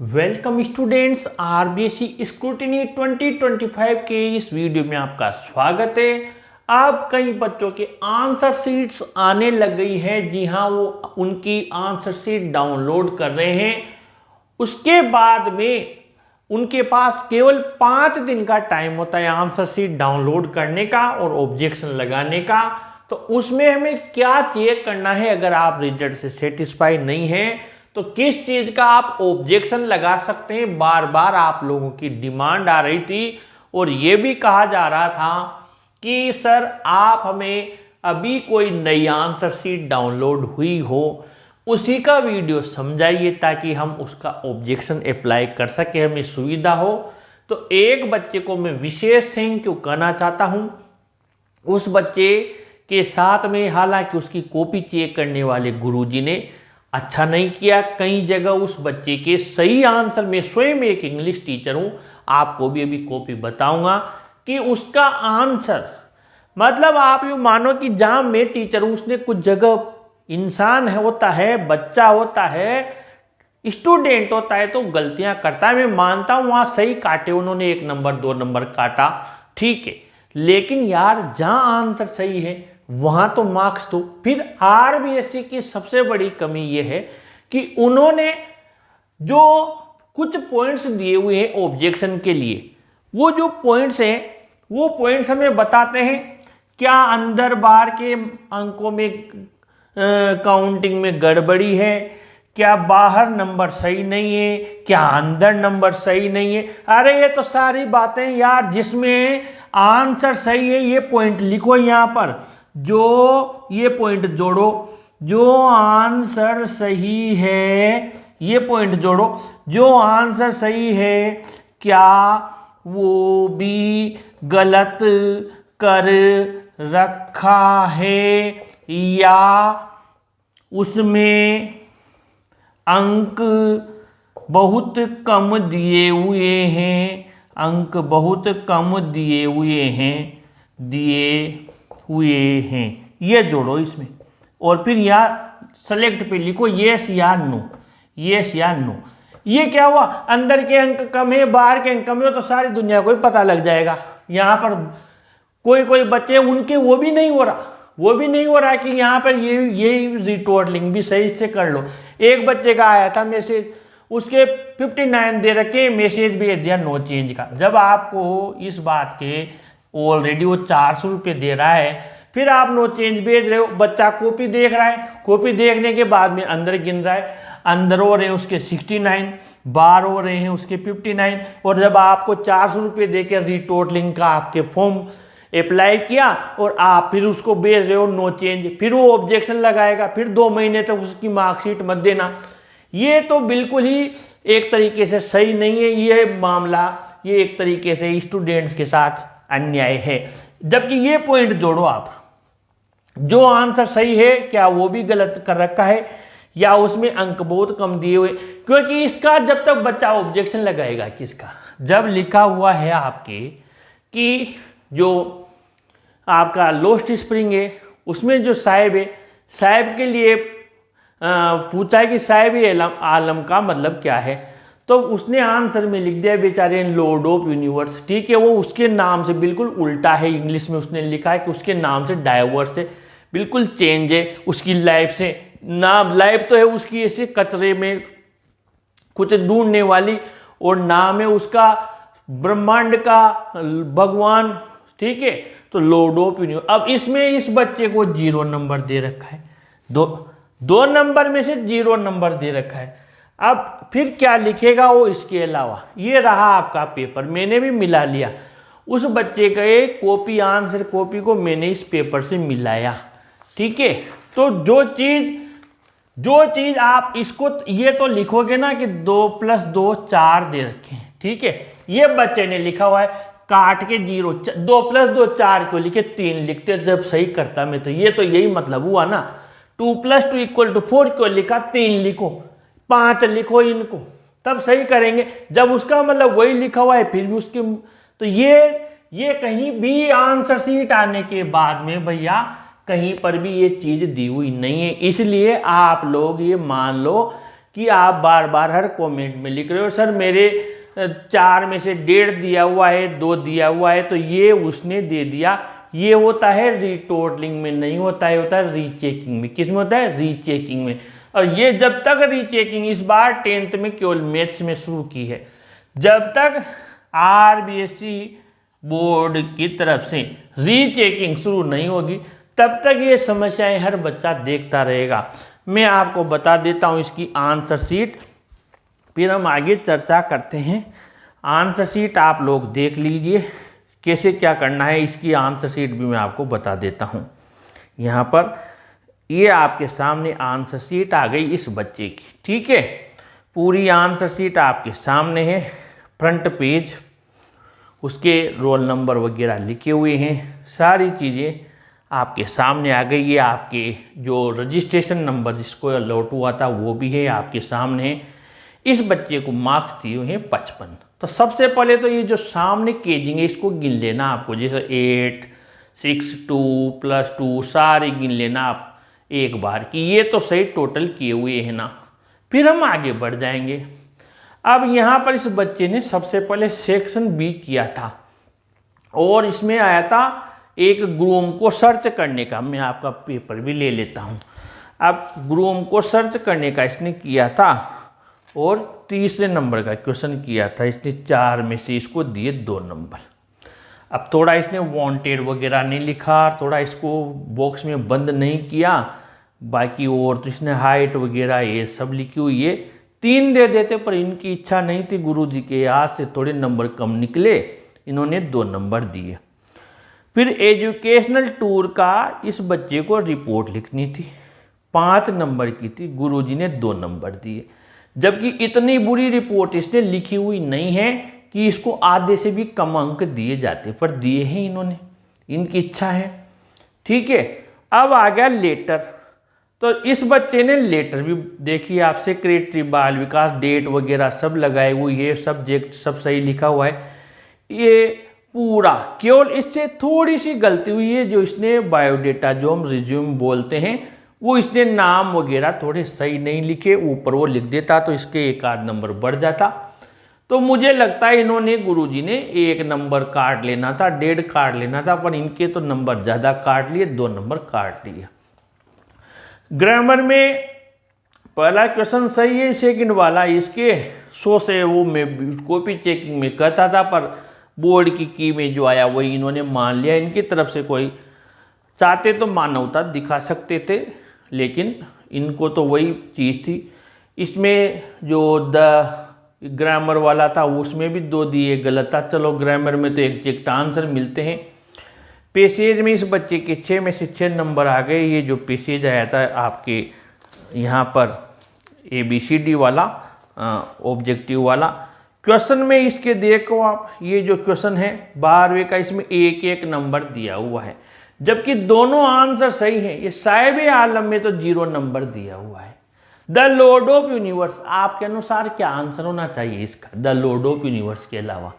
Welcome students, RBSE scrutiny 2025 के इस video में आपका स्वागत है। अब कई बच्चों के आंसर शीट्स आने लग गई है। जी हाँ, वो उनकी आंसर शीट डाउनलोड कर रहे हैं। उसके बाद में उनके पास केवल 5 दिन का टाइम होता है आंसर शीट डाउनलोड करने का और ऑब्जेक्शन लगाने का। तो उसमें हमें क्या चेक करना है, अगर आप रिजल्ट से सेटिस्फाई नहीं है तो किस चीज का आप ऑब्जेक्शन लगा सकते हैं। बार बार आप लोगों की डिमांड आ रही थी और ये भी कहा जा रहा था कि सर आप हमें अभी कोई नई आंसर शीट डाउनलोड हुई हो उसी का वीडियो समझाइए ताकि हम उसका ऑब्जेक्शन अप्लाई कर सके, हमें सुविधा हो। तो एक बच्चे को मैं विशेष थैंक यू कहना चाहता हूँ। उस बच्चे के साथ में हालांकि उसकी कॉपी चेक करने वाले गुरुजी ने अच्छा नहीं किया। कई जगह उस बच्चे के सही आंसर में स्वयं एक इंग्लिश टीचर हूँ, आपको भी अभी कॉपी बताऊंगा कि उसका आंसर मतलब आप यूँ मानो कि जहाँ मैं टीचर हूँ उसने कुछ जगह इंसान है होता है, बच्चा होता है, स्टूडेंट होता है तो गलतियाँ करता है। मैं मानता हूँ वहाँ सही काटे उन्होंने, 1 नंबर 2 नंबर काटा, ठीक है, लेकिन यार जहाँ आंसर सही है वहां तो मार्क्स दो। फिर आरबीएसई की सबसे बड़ी कमी यह है कि उन्होंने जो कुछ पॉइंट्स दिए हुए हैं ऑब्जेक्शन के लिए, वो जो पॉइंट्स हैं वो पॉइंट्स हमें बताते हैं क्या अंदर बार के अंकों में काउंटिंग में गड़बड़ी है, क्या बाहर नंबर सही नहीं है, क्या अंदर नंबर सही नहीं है। अरे ये तो सारी बातें यार, जिसमें आंसर सही है ये पॉइंट लिखो यहाँ पर, जो ये पॉइंट जोड़ो, जो आंसर सही है ये पॉइंट जोड़ो, जो आंसर सही है क्या वो भी गलत कर रखा है या उसमें अंक बहुत कम दिए हुए हैं, अंक बहुत कम दिए हुए हैं, ये जोड़ो इसमें। और फिर यहाँ सेलेक्ट पे लिखो येस या नो, येस या नो। ये क्या हुआ, अंदर के अंक कम है बाहर के अंक कम है तो सारी दुनिया को ही पता लग जाएगा। यहाँ पर कोई बच्चे उनके वो भी नहीं हो रहा कि यहाँ पर ये रिटोटलिंग भी सही से कर लो। एक बच्चे का आया था मैसेज, उसके 59 दे रखे, मैसेज भेज दिया नो चेंज का। जब आपको इस बात के ऑलरेडी वो 400 रुपये दे रहा है, फिर आप नो चेंज भेज रहे हो, बच्चा कॉपी देख रहा है, कॉपी देखने के बाद में अंदर गिन रहा है, अंदर हो रहे हैं उसके 69, बाहर हो रहे हैं उसके 59। और जब आपको 400 रुपये दे के रिटोटलिंग का आपके फॉर्म अप्लाई किया और आप फिर उसको भेज रहे हो नो चेंज, फिर वो ऑब्जेक्शन लगाएगा, फिर 2 महीने तक उसकी मार्कशीट मत देना। ये तो बिल्कुल ही एक तरीके से सही नहीं है ये मामला, ये एक तरीके से स्टूडेंट्स के साथ अन्याय है। जबकि ये पॉइंट जोड़ो आप, जो आंसर सही है क्या वो भी गलत कर रखा है या उसमें अंक बहुत कम दिए हुए। क्योंकि इसका जब तक बच्चा ऑब्जेक्शन लगाएगा, किसका, जब लिखा हुआ है आपके कि जो आपका लोस्ट स्प्रिंग है उसमें जो साहिब है, साहिब के लिए पूछा है कि साहिब आलम का मतलब क्या है, तो उसने आंसर में लिख दिया बेचारे लॉर्ड ऑफ यूनिवर्स, ठीक है, वो उसके नाम से बिल्कुल उल्टा है। इंग्लिश में उसने लिखा है कि उसके नाम से डाइवर्स है, बिल्कुल चेंज है उसकी लाइफ से। नाम लाइफ तो है उसकी ऐसे कचरे में कुछ ढूंढने वाली, और नाम है उसका ब्रह्मांड का भगवान, ठीक है, तो लॉर्ड ऑफ यूनिवर्स। अब इसमें इस बच्चे को 0 नंबर दे रखा है, दो नंबर में से 0 नंबर दे रखा है। अब फिर क्या लिखेगा वो इसके अलावा। ये रहा आपका पेपर, मैंने भी मिला लिया उस बच्चे का एक कॉपी, आंसर कॉपी को मैंने इस पेपर से मिलाया, ठीक है। तो जो चीज़ आप इसको ये तो लिखोगे ना कि 2 + 2 4 दे रखे हैं, ठीक है, ये बच्चे ने लिखा हुआ है काट के 0, 2 + 2 4 क्यों लिखे, 3 लिखते जब सही करता मैं, तो ये तो यही मतलब हुआ ना। 2 + 2 = 4 क्यों लिखा, 3 लिखो, 5 लिखो, इनको तब सही करेंगे। जब उसका मतलब वही लिखा हुआ है फिर भी उसके, तो ये कहीं भी आंसर शीट आने के बाद में भैया कहीं पर भी ये चीज़ दी हुई नहीं है। इसलिए आप लोग ये मान लो कि आप बार बार हर कमेंट में लिख रहे हो सर मेरे 4 में से 1.5 दिया हुआ है, 2 दिया हुआ है तो ये उसने दे दिया। ये होता है रीटोटलिंग में, नहीं होता है, होता है रीचेकिंग में। किस में होता है? रीचेकिंग में। और ये जब तक रीचेकिंग इस बार 10th में केवल मैथ्स में शुरू की है, जब तक RBSE बोर्ड की तरफ से रीचेकिंग शुरू नहीं होगी तब तक ये समस्याएं हर बच्चा देखता रहेगा। मैं आपको बता देता हूँ इसकी आंसर शीट, फिर हम आगे चर्चा करते हैं। आंसर शीट आप लोग देख लीजिए कैसे क्या करना है। इसकी आंसर शीट भी मैं आपको बता देता हूँ। यहाँ पर ये आपके सामने आंसर शीट आ गई इस बच्चे की, ठीक है। पूरी आंसर शीट आपके सामने है, फ्रंट पेज, उसके रोल नंबर वगैरह लिखे हुए हैं, सारी चीज़ें आपके सामने आ गई। ये आपके जो रजिस्ट्रेशन नंबर जिसको अलॉट हुआ था वो भी है आपके सामने है। इस बच्चे को मार्क्स दिए हुए हैं 55। तो सबसे पहले तो ये जो सामने केजिंग है इसको गिन लेना आपको, जैसे 8, 6, 2 + 2 सारे गिन लेना आप एक बार कि ये तो सही टोटल किए हुए हैं ना। फिर हम आगे बढ़ जाएंगे। अब यहाँ पर इस बच्चे ने सबसे पहले सेक्शन बी किया था और इसमें आया था एक ग्रूम को सर्च करने का। मैं आपका पेपर भी ले लेता हूँ। अब ग्रूम को सर्च करने का इसने किया था और 3रे नंबर का क्वेश्चन किया था। इसने 4 में से इसको दिए 2 नंबर। अब थोड़ा इसने वांटेड वगैरह नहीं लिखा, थोड़ा इसको बॉक्स में बंद नहीं किया, बाकी और तो इसने हाइट वगैरह ये सब लिखी हुई है। 3 दे देते पर इनकी इच्छा नहीं थी, गुरुजी के हाथ से थोड़े नंबर कम निकले, इन्होंने 2 नंबर दिए। फिर एजुकेशनल टूर का इस बच्चे को रिपोर्ट लिखनी थी, 5 नंबर की थी, गुरुजी ने 2 नंबर दिए। जबकि इतनी बुरी रिपोर्ट इसने लिखी हुई नहीं है कि इसको आधे से भी कम अंक दिए जाते, पर दिए हैं इन्होंने, इनकी इच्छा है, ठीक है। अब आ गया लेटर। तो इस बच्चे ने लेटर भी देखिए आप, सेक्रेटरी बाल विकास, डेट वगैरह सब लगाए हुए, ये सब्जेक्ट सब सही लिखा हुआ है। ये पूरा केवल इससे थोड़ी सी गलती हुई है, जो इसने बायोडेटा जो हम रिज्यूम बोलते हैं वो इसने नाम वगैरह थोड़े सही नहीं लिखे, ऊपर वो लिख देता तो इसके 1 आध नंबर बढ़ जाता। तो मुझे लगता है इन्होंने गुरुजी ने 1 नंबर काट लेना था, 1.5 काट लेना था, पर इनके तो नंबर ज़्यादा काट लिए, 2 नंबर काट लिए। ग्रामर में पहला क्वेश्चन सही है, सेकंड वाला इसके 100 से वो मैं कॉपी चेकिंग में कहता था, पर बोर्ड की में जो आया वही इन्होंने मान लिया। इनकी तरफ से कोई चाहते तो मानवता दिखा सकते थे, लेकिन इनको तो वही चीज़ थी। इसमें जो ग्रामर वाला था उसमें भी 2 दिए गलत था। चलो ग्रामर में तो एग्जैक्ट आंसर मिलते हैं। पैसेज में इस बच्चे के 6 में से 6 नंबर आ गए। ये जो पैसेज आया था आपके यहाँ पर ABCD वाला ऑब्जेक्टिव वाला क्वेश्चन में, इसके देखो आप, ये जो क्वेश्चन है 12वें का, इसमें 1-1 नंबर दिया हुआ है, जबकि दोनों आंसर सही हैं। ये साहिब आलम में तो 0 नंबर दिया हुआ है। द लॉर्ड ऑफ यूनिवर्स, आपके अनुसार क्या आंसर होना चाहिए इसका? द लॉर्ड ऑफ यूनिवर्स के अलावा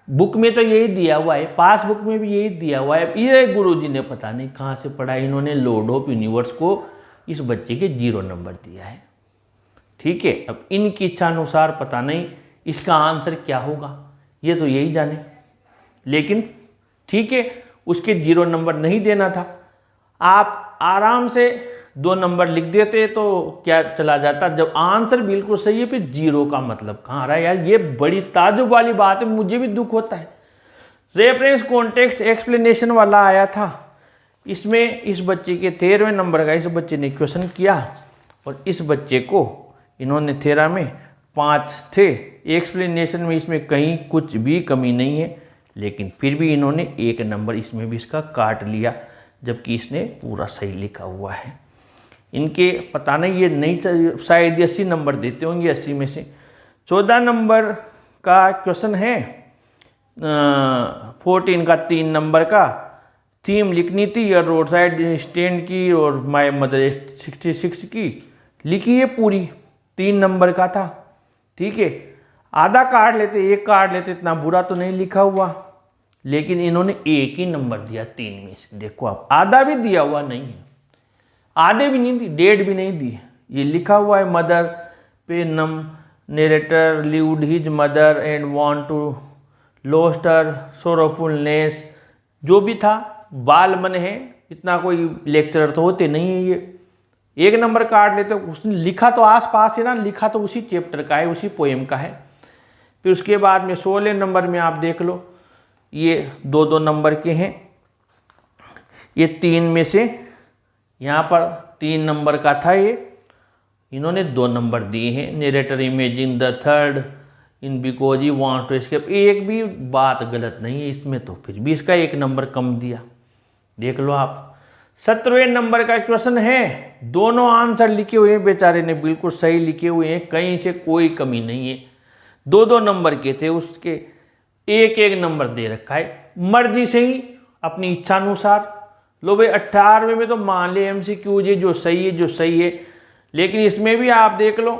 बुक में तो यही दिया हुआ है, पासबुक में भी यही दिया हुआ है। ये गुरुजी ने पता नहीं कहाँ से पढ़ा, इन्होंने लॉर्ड ऑफ यूनिवर्स को इस बच्चे के 0 नंबर दिया है, ठीक है। अब इनकी इच्छा अनुसार पता नहीं इसका आंसर क्या होगा, ये तो यही जाने, लेकिन ठीक है, उसके 0 नंबर नहीं देना था। आप आराम से 2 नंबर लिख देते तो क्या चला जाता। जब आंसर बिल्कुल सही है फिर 0 का मतलब कहाँ आ रहा है यार, ये बड़ी ताज्जुब वाली बात है, मुझे भी दुख होता है। रेफरेंस कॉन्टेक्स्ट एक्सप्लेनेशन वाला आया था, इसमें इस बच्चे के 13वें नंबर का इस बच्चे ने क्वेश्चन किया और इस बच्चे को इन्होंने 13 में 5 थे। एक्सप्लेनेशन में इसमें कहीं कुछ भी कमी नहीं है, लेकिन फिर भी इन्होंने 1 नंबर इसमें भी इसका काट लिया, जबकि इसने पूरा सही लिखा हुआ है। इनके पता नहीं ये नहीं, शायद 80 नंबर देते होंगे, 80 में से 14 नंबर का क्वेश्चन है। 14 का 3 नंबर का थीम लिखनी थी, और रोड साइड स्टैंड की और माय मदर 66 की लिखी है, पूरी 3 नंबर का था, ठीक है। आधा काट लेते, 1 काट लेते, इतना बुरा तो नहीं लिखा हुआ, लेकिन इन्होंने 1 ही नंबर दिया 3 में से। देखो आप, आधा भी दिया हुआ नहीं है, आधे भी नहीं दी, 1.5 भी नहीं दी, ये लिखा हुआ है मदर पेनम narrator lived his mother and want to lost her sorrowfulness, जो भी था बाल मन है, इतना कोई लेक्चरर तो होते नहीं है ये, 1 नंबर काट लेते। उसने लिखा तो आस पास है ना, लिखा तो उसी चैप्टर का है, उसी पोएम का है। फिर उसके बाद में 16 नंबर में आप देख लो, ये 2-2 नंबर के हैं। ये 3 में से यहाँ पर 3 नंबर का था, ये इन्होंने 2 नंबर दिए हैं। Narrator imagine the third in because he want to escape, एक भी बात गलत नहीं है इसमें, तो फिर भी इसका 1 नंबर कम दिया। देख लो आप। 17वें नंबर का क्वेश्चन है, दोनों आंसर लिखे हुए हैं, बेचारे ने बिल्कुल सही लिखे हुए हैं, कहीं से कोई कमी नहीं है। 2-2 नंबर के थे, उसके 1-1 नंबर दे रखा है, मर्जी से ही अपनी इच्छा अनुसार। लो भाई 18वें में तो मान ले MCQ ये जो सही है, जो सही है, लेकिन इसमें भी आप देख लो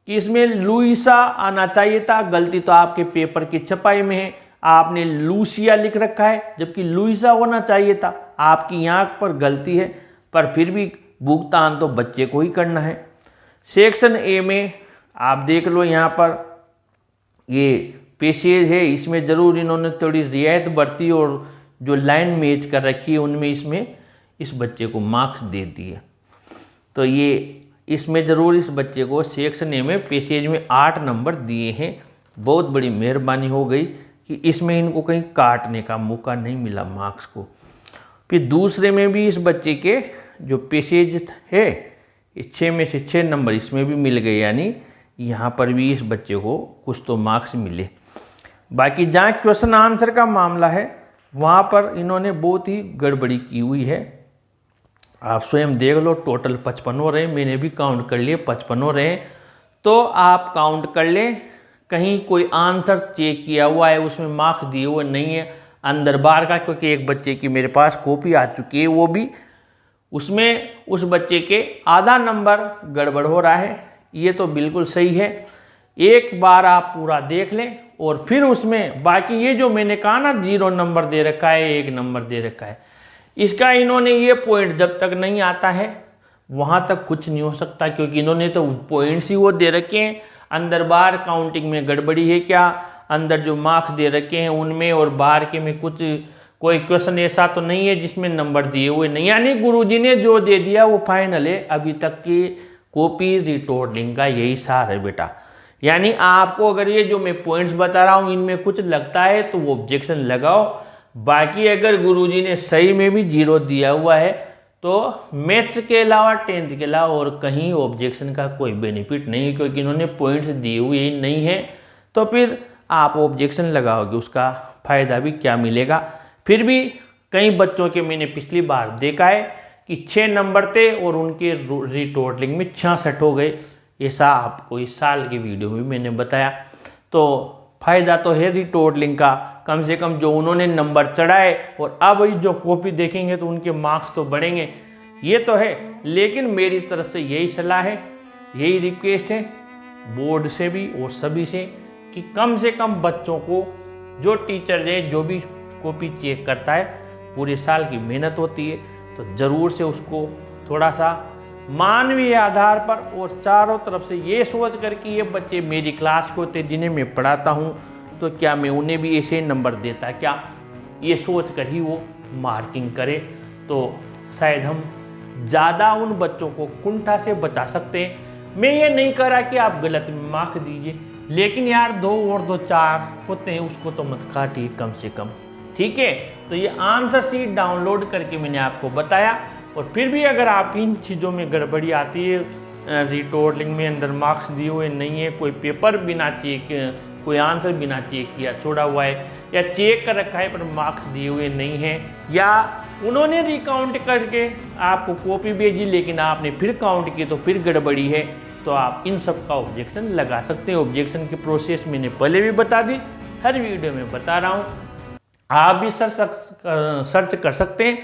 कि इसमें लुइसा आना चाहिए था, गलती तो आपके पेपर की छपाई में है, आपने लूसिया लिख रखा है जबकि लुइसा होना चाहिए था, आपकी यहाँ पर गलती है, पर फिर भी भुगतान तो बच्चे को ही करना है। सेक्शन ए में आप देख लो, यहाँ पर ये पेशेज है, इसमें ज़रूर इन्होंने थोड़ी रियायत बरती और जो लाइन मैच कर रखी है उनमें इसमें इस बच्चे को मार्क्स दे दिए। तो ये इसमें ज़रूर इस बच्चे को सेक्शन ए में पेशेज में 8 नंबर दिए हैं। बहुत बड़ी मेहरबानी हो गई कि इसमें इनको कहीं काटने का मौका नहीं मिला मार्क्स को। फिर दूसरे में भी इस बच्चे के जो पेशेज है 6 में से 6 नंबर इसमें भी मिल गए, यानी यहाँ पर भी इस बच्चे को कुछ तो मार्क्स मिले। बाकी जहाँ क्वेश्चन आंसर का मामला है वहाँ पर इन्होंने बहुत ही गड़बड़ी की हुई है। आप स्वयं देख लो, टोटल 55 हो रहे हैं, मैंने भी काउंट कर लिए 55 हो रहे हैं, तो आप काउंट कर लें, कहीं कोई आंसर चेक किया हुआ है उसमें मार्क्स दिए हुए नहीं है अंदर बाहर का, क्योंकि एक बच्चे की मेरे पास कॉपी आ चुकी है, वो भी उसमें उस बच्चे के आधा नंबर गड़बड़ हो रहा है। ये तो बिल्कुल सही है, एक बार आप पूरा देख लें और फिर उसमें बाकी ये जो मैंने कहा ना 0 नंबर दे रखा है, 1 नंबर दे रखा है, इसका इन्होंने ये पॉइंट जब तक नहीं आता है वहाँ तक कुछ नहीं हो सकता, क्योंकि इन्होंने तो पॉइंट्स ही वो दे रखे हैं, अंदर बाहर काउंटिंग में गड़बड़ी है क्या, अंदर जो मार्क्स दे रखे हैं उनमें और बाहर के में कुछ कोई क्वेश्चन ऐसा तो नहीं है जिसमें नंबर दिए हुए नहीं, यानी गुरुजी ने जो दे दिया वो फाइनल है। अभी तक की कॉपी रिटोर्डिंग का यही सार है बेटा, यानी आपको अगर ये जो मैं पॉइंट्स बता रहा हूँ इनमें कुछ लगता है तो वो ऑब्जेक्शन लगाओ, बाकी अगर गुरुजी ने सही में भी 0 दिया हुआ है तो मैथ्स के अलावा 10th के अलावा और कहीं ऑब्जेक्शन का कोई बेनिफिट नहीं है, क्योंकि इन्होंने पॉइंट्स दिए हुए ही नहीं है, तो फिर आप ऑब्जेक्शन लगाओगे उसका फ़ायदा भी क्या मिलेगा। फिर भी कई बच्चों के मैंने पिछली बार देखा है कि 6 नंबर थे और उनके रिटोटलिंग में 66 हो गए, ऐसा आपको इस साल की वीडियो में मैंने बताया। तो फ़ायदा तो है रिटोटलिंग का, कम से कम जो उन्होंने नंबर चढ़ाए और अब जो कॉपी देखेंगे तो उनके मार्क्स तो बढ़ेंगे, ये तो है। लेकिन मेरी तरफ से यही सलाह है, यही रिक्वेस्ट है बोर्ड से भी और सभी से कि कम से कम बच्चों को, जो टीचर है जो भी कॉपी चेक करता है, पूरे साल की मेहनत होती है, तो ज़रूर से उसको थोड़ा सा मानवीय आधार पर और चारों तरफ से ये सोच कर कि ये बच्चे मेरी क्लास के होते जिन्हें मैं पढ़ाता हूँ, तो क्या मैं उन्हें भी ऐसे नंबर देता क्या, ये सोच कर ही वो मार्किंग करे, तो शायद हम ज़्यादा उन बच्चों को कुंठा से बचा सकते हैं। मैं ये नहीं कह रहा कि आप गलत मार्क्स दीजिए, लेकिन यार 2 और 2 4 होते हैं उसको तो मत काटिए कम से कम, ठीक है। तो ये आंसर शीट डाउनलोड करके मैंने आपको बताया, और फिर भी अगर आपकी इन चीज़ों में गड़बड़ी आती है, रिटोटलिंग में अंदर मार्क्स दिए हुए नहीं है, कोई पेपर बिना चेक, कोई आंसर बिना चेक किया छोड़ा हुआ है, या चेक कर रखा है पर मार्क्स दिए हुए नहीं है, या उन्होंने रिकाउंट करके आपको कॉपी भेजी लेकिन आपने फिर काउंट की तो फिर गड़बड़ी है, तो आप इन सब का ऑब्जेक्शन लगा सकते हैं। ऑब्जेक्शन की प्रोसेस मैंने पहले भी बता दी, हर वीडियो में बता रहा हूँ, आप भी सर्च कर सकते हैं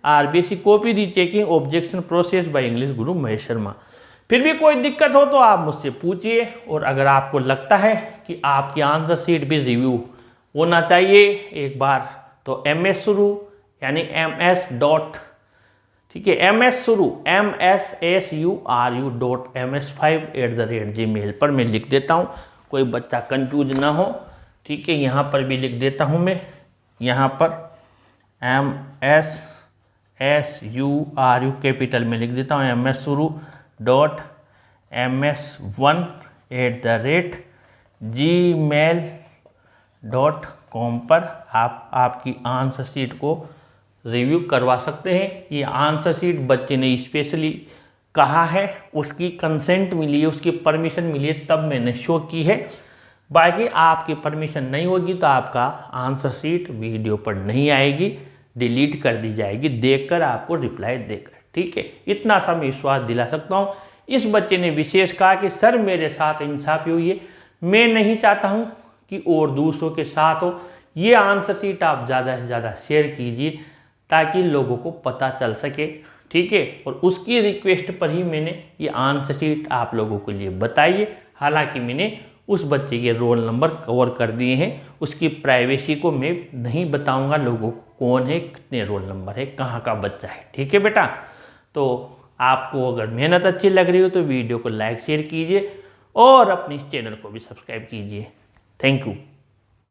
RBSC copy rechecking objection process by English गुरु महेश शर्मा। फिर भी कोई दिक्कत हो तो आप मुझसे पूछिए, और अगर आपको लगता है कि आपकी आंसर शीट भी रिव्यू होना चाहिए एक बार, तो MS शुरू यानी MS ठीक है, MS शुरू MSSURU.MS5@gmail पर मैं लिख देता हूँ, कोई बच्चा कंफ्यूज ना हो। ठीक है, यहाँ पर भी लिख देता हूँ मैं, यहाँ पर MSSURU कैपिटल में लिख देता हूँ, MSSuru.MS1@gmail.com पर आप आपकी आंसर शीट को रिव्यू करवा सकते हैं। ये आंसर शीट बच्चे ने स्पेशली कहा है, उसकी कंसेंट मिली है, उसकी परमिशन मिली है, तब मैंने शो की है। बाकी आपकी परमिशन नहीं होगी तो आपका आंसर शीट वीडियो पर नहीं आएगी, डिलीट कर दी जाएगी, देखकर आपको रिप्लाई देकर। ठीक है, इतना सा मैं विश्वास दिला सकता हूँ। इस बच्चे ने विशेष कहा कि सर मेरे साथ इंसाफी हुई है, मैं नहीं चाहता हूँ कि और दूसरों के साथ हो। ये आंसर शीट आप ज़्यादा से ज़्यादा शेयर कीजिए ताकि लोगों को पता चल सके। ठीक है, और उसकी रिक्वेस्ट पर ही मैंने ये आंसर शीट आप लोगों के लिए बताई है। हालांकि मैंने उस बच्चे के रोल नंबर कवर कर दिए हैं, उसकी प्राइवेसी को मैं नहीं बताऊंगा लोगों को कौन है, कितने रोल नंबर है, कहाँ का बच्चा है। ठीक है बेटा, तो आपको अगर मेहनत अच्छी लग रही हो तो वीडियो को लाइक शेयर कीजिए और अपने इस चैनल को भी सब्सक्राइब कीजिए। Thank you.